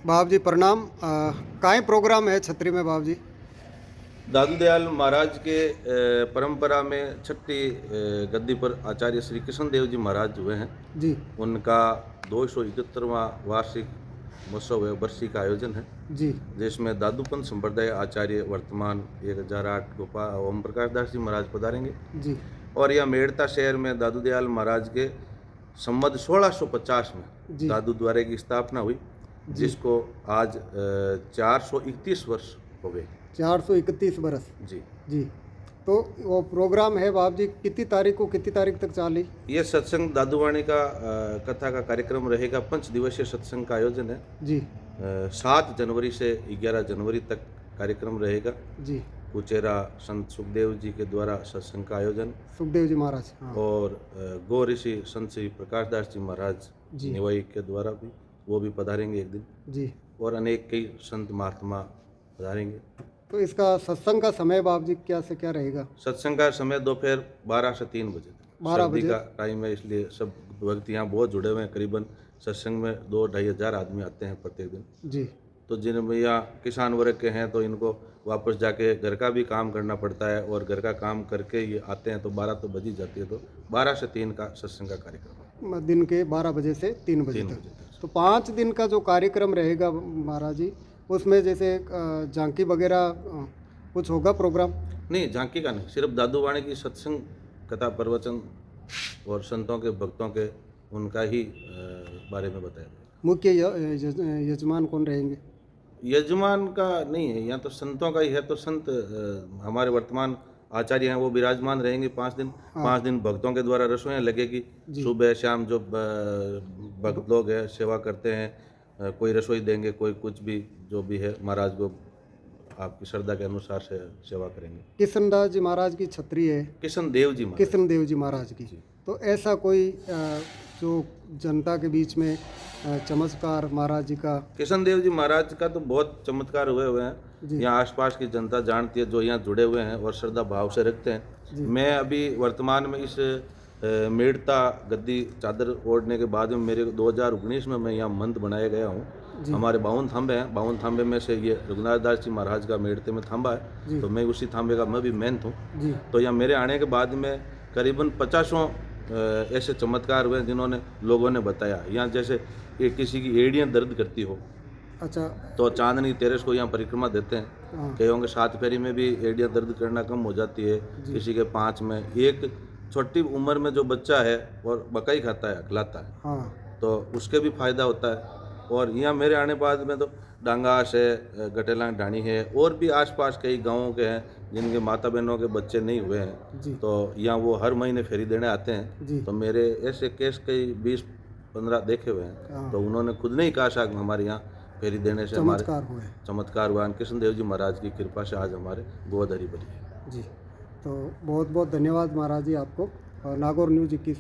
बाप जी प्रणाम। काहे प्रोग्राम है छतरी में बाप जी? दादू दयाल महाराज के परंपरा में छठी गद्दी पर आचार्य श्री कृष्ण देव जी महाराज हुए हैं। जी उनका 271वां वार्षिक महोत्सव है, बरसी का आयोजन है, जी जिसमें दादूपंथ संप्रदाय आचार्य वर्तमान 1008 गोपाल ओम प्रकाश दास जी महाराज पधारेंगे। जी और यह मेड़ता शहर में दादू दयाल महाराज के संवत 1650 में जी दादू द्वारे की स्थापना हुई, जी। जिसको आज 431 वर्ष हो गए। 431 बरस। जी, जी। तो वो प्रोग्राम है बाप जी, कितनी तारीख को कितनी तारीख तक चाली? ये सत्संग दादूवाणी का कथा का कार्यक्रम रहेगा। 5 दिवसीय सत्संग का आयोजन है। जी 7 जनवरी से 11 जनवरी तक कार्यक्रम रहेगा। जी। कुचेरा संत सुखदेव जी के द्वारा सत्संग का आयोजन, सुखदेव जी महाराज। हाँ। और गो ऋषि संत श्री प्रकाश दास जी महाराज जी निवाई के द्वारा भी वो भी पधारेंगे एक दिन, जी। और अनेक कई संत महात्मा पधारेंगे। तो इसका सत्संग का समय बाप जी क्या से क्या रहेगा? सत्संग का समय दोपहर 12 से 3 बजे तक। 12 सर्दी बजे। का टाइम है, इसलिए सब भक्त यहाँ बहुत जुड़े हुए हैं। करीबन सत्संग में 2-2.5 हज़ार आदमी आते हैं प्रत्येक दिन। जी तो जिन भैया किसान वर्ग के हैं, तो इनको वापस जाके घर का भी काम करना पड़ता है, और घर का काम करके ये आते हैं, तो 12 तो बज ही जाती है। तो 12 से 3 का सत्संग का कार्यक्रम है। दिन के 12 बजे से 3 बजे 3 तक। बजे तक। तो 5 दिन का जो कार्यक्रम रहेगा महाराज जी, उसमें जैसे झांकी वगैरह कुछ होगा प्रोग्राम? नहीं, झांकी का नहीं, सिर्फ दादूवाणी की सत्संग कथा प्रवचन और संतों के भक्तों के उनका ही बारे में बताया जाएगा। मुख्य यजमान कौन रहेंगे? यजमान का नहीं है, यहाँ तो संतों का ही है। तो संत हमारे वर्तमान आचार्य हैं, वो विराजमान रहेंगे 5 दिन। हाँ। 5 दिन भक्तों के द्वारा रसोइयाँ लगेगी। जी। सुबह शाम जो भक्त लोग हैं सेवा करते हैं, कोई रसोई देंगे, कोई कुछ भी जो भी है, महाराज को आपकी श्रद्धा के अनुसार से सेवा करेंगे। कृष्णदास जी महाराज की छतरी है, कृष्ण देव जी महाराज। कृष्ण देव जी महाराज की। जी। तो ऐसा कोई जो जनता के बीच में चमत्कार महाराज जी का? कृष्ण देव जी महाराज का तो बहुत चमत्कार हुए हैं। जी यहाँ आसपास की जनता जानती है, जो यहाँ जुड़े हुए हैं और श्रद्धा भाव से रखते हैं। जी। मैं अभी वर्तमान में इस मेड़ता गद्दी चादर ओढ़ने के बाद में मेरे 2019 में मैं यहाँ मंत बनाया गया हूँ। जी। हमारे 52 थांबे हैं, 52 थांबे में से ये रघुनाथ दास जी महाराज का मेड़ते में थांबा जी। है, तो मैं उसी थांबे का मैं भी मेहनत हूँ। जी तो यहाँ मेरे आने के बाद में करीबन 50 ऐसे चमत्कार हुए जिन्होंने लोगों ने बताया। यहाँ जैसे कि किसी की एड़ियाँ दर्द करती हो, अच्छा। तो चांदनी तेरस को यहाँ परिक्रमा देते हैं। हाँ। कईयों के 7 फेरी में भी एड़ियाँ दर्द करना कम हो जाती है, जी। किसी के 5 में। एक छोटी उम्र में जो बच्चा है और मकई खाता है, खिलाता है, हाँ। तो उसके भी फायदा होता है। और यहाँ मेरे आने बाद में तो डांगास है, गटेला ढाणी है, और भी आसपास कई गांवों के हैं जिनके माता बहनों के बच्चे नहीं हुए हैं, जी तो यहाँ वो हर महीने फेरी देने आते हैं। जी। तो मेरे ऐसे केस कई 20-15 देखे हुए हैं। हाँ। तो उन्होंने खुद ने ही कहा साहब हमारे यहाँ फेरी देने से हमारे चमत्कार हुए। चमत्कार हुआ। कृष्ण देव जी महाराज की कृपा से आज हमारे गोद हरी भरी है। जी। तो बहुत बहुत धन्यवाद महाराज जी आपको। और नागौर न्यूज़ 21